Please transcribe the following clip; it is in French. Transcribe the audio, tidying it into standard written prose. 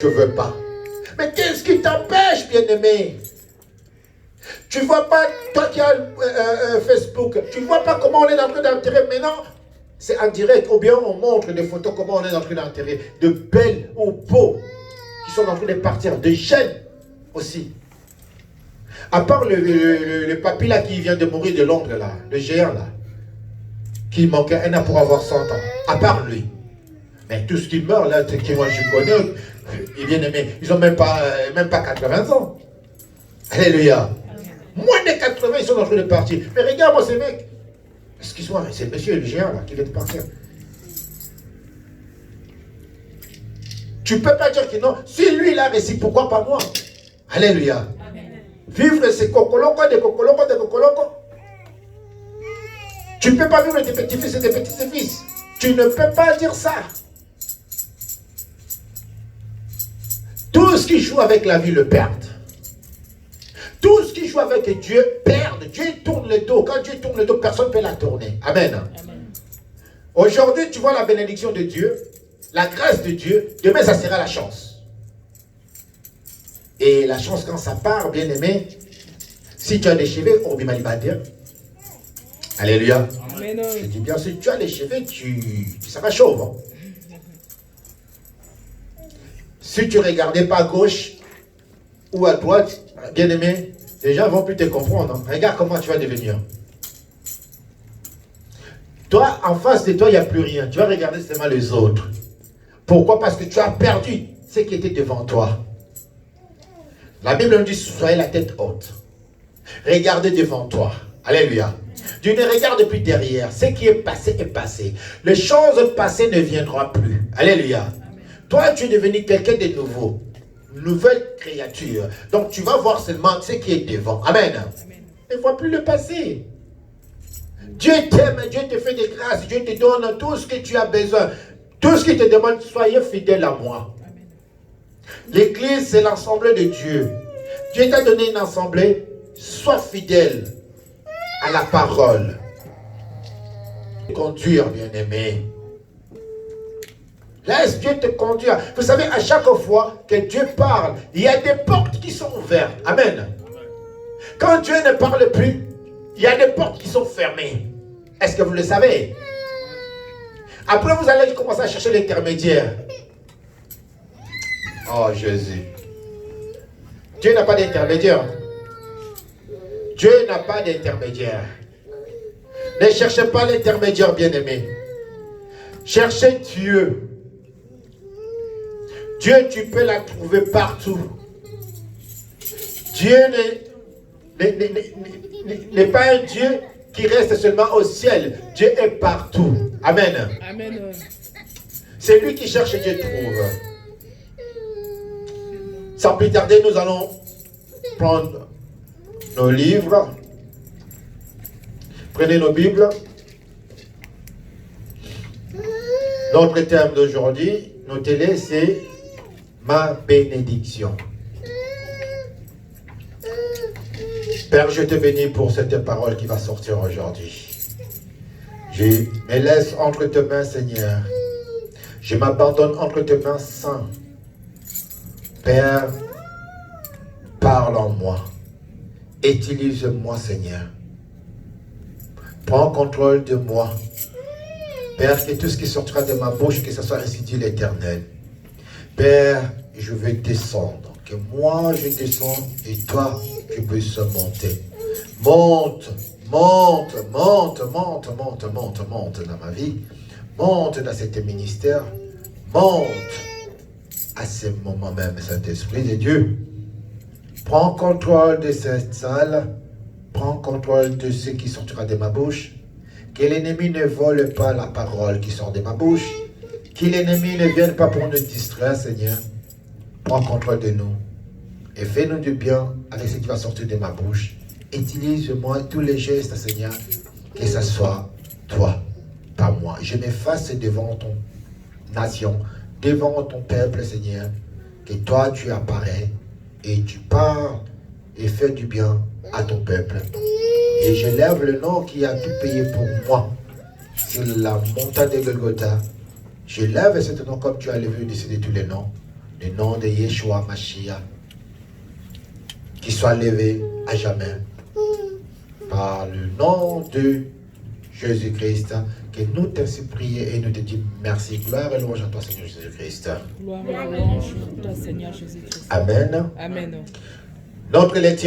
je ne veux pas. Mais qu'est-ce qui t'empêche, bien-aimé? Tu ne vois pas, toi qui as Facebook, tu ne vois pas comment on est en train d'enterrer maintenant? C'est en direct, ou bien on montre des photos comment on est en train d'enterrer de belles ou beaux qui sont en train de partir, de jeunes aussi. À part le papy là qui vient de mourir de Londres là, le géant là, qui manquait un an pour avoir 100 ans, à part lui. Mais tout ce qui meurt là, qui moi je connais, bien aimé, ils n'ont même pas 80 ans. Alléluia. Moins de 80, ils sont en train de partir. Mais regarde-moi ces mecs. Excuse-moi, c'est le monsieur le géant là qui vient de partir. Tu ne peux pas dire que non. Si lui il a réussi, pourquoi pas moi? Alléluia. Amen. Vivre c'est cocolonco, des cocolonco, des cocolonco. Tu ne peux pas vivre des petits-fils et des petits-fils. Tu ne peux pas dire ça. Tous qui jouent avec la vie le perdent. Tous qui jouent avec Dieu perdent. Dieu tourne le dos. Quand Dieu tourne le dos, personne ne peut la tourner. Amen. Amen. Aujourd'hui, tu vois la bénédiction de Dieu, la grâce de Dieu. Demain, ça sera la chance. Et la chance, quand ça part, bien aimé, si tu as des cheveux, on va dire. Alléluia. Amen. Je dis bien, si tu as les cheveux, tu seras chauve. Hein? Si tu ne regardais pas à gauche ou à droite, bien aimé, les gens ne vont plus te comprendre. Hein? Regarde comment tu vas devenir. Toi, en face de toi, il n'y a plus rien. Tu vas regarder seulement les autres. Pourquoi? Parce que tu as perdu ce qui était devant toi. La Bible nous dit, soyez la tête haute. Regardez devant toi. Alléluia. Tu ne regardes plus derrière. Ce qui est passé est passé. Les choses passées ne viendront plus. Alléluia. Amen. Toi, tu es devenu quelqu'un de nouveau. Nouvelle créature. Donc, tu vas voir seulement ce qui est devant. Amen. Amen. Ne vois plus le passé. Dieu t'aime, Dieu te fait des grâces, Dieu te donne tout ce que tu as besoin. Tout ce qu'il te demande, soyez fidèle à moi. L'église, c'est l'ensemble de Dieu. Dieu t'a donné une assemblée. Sois fidèle à la parole. Conduire, bien-aimé. Laisse Dieu te conduire. Vous savez, à chaque fois que Dieu parle, il y a des portes qui sont ouvertes. Amen. Quand Dieu ne parle plus, il y a des portes qui sont fermées. Est-ce que vous le savez? Après, vous allez commencer à chercher l'intermédiaire. Oh, Jésus. Dieu n'a pas d'intermédiaire. Dieu n'a pas d'intermédiaire. Ne cherchez pas l'intermédiaire, bien-aimé. Cherchez Dieu. Dieu, tu peux la trouver partout. Dieu n'est pas un Dieu qui reste seulement au ciel. Dieu est partout. Amen. Amen. C'est lui qui cherche et Dieu trouve. Sans plus tarder, nous allons prendre nos livres. Prenez nos Bibles. Notre thème d'aujourd'hui, notez-le, c'est ma bénédiction. Père, je te bénis pour cette parole qui va sortir aujourd'hui. Je me laisse entre tes mains, Seigneur. Je m'abandonne entre tes mains, Saint. Père, parle en moi. Utilise-moi, Seigneur. Prends contrôle de moi. Père, que tout ce qui sortira de ma bouche, que ce soit ainsi dit l'Éternel. Père, je vais descendre. Que moi, je descends et toi, tu puisses monter. Monte, monte, monte, monte, monte, monte, monte dans ma vie. Monte dans cet ministère. Monte à ce moment même, Saint-Esprit de Dieu. Prends contrôle de cette salle. Prends contrôle de ce qui sortira de ma bouche. Que l'ennemi ne vole pas la parole qui sort de ma bouche. Que l'ennemi ne vienne pas pour nous distraire, Seigneur. Prends contrôle de nous. Et fais-nous du bien avec ce qui va sortir de ma bouche. Utilise-moi tous les gestes, Seigneur. Que ce soit toi, pas moi. Je m'efface devant ton nation, devant ton peuple, Seigneur. Que toi, tu apparais et tu parles et fais du bien à ton peuple. Et je lève le nom qui a tout payé pour moi sur la montagne de Golgotha. Je lève ce nom comme tu as levé au-dessus de tous les noms. Le nom de Yeshua Mashiach, qui soit levé à jamais. Par le nom de Jésus-Christ, que nous t'ainsi prié et nous te disons merci. Gloire et louange à toi, Seigneur Jésus-Christ. Gloire et louange à toi, Seigneur Jésus-Christ. Amen. Amen. Notre lecture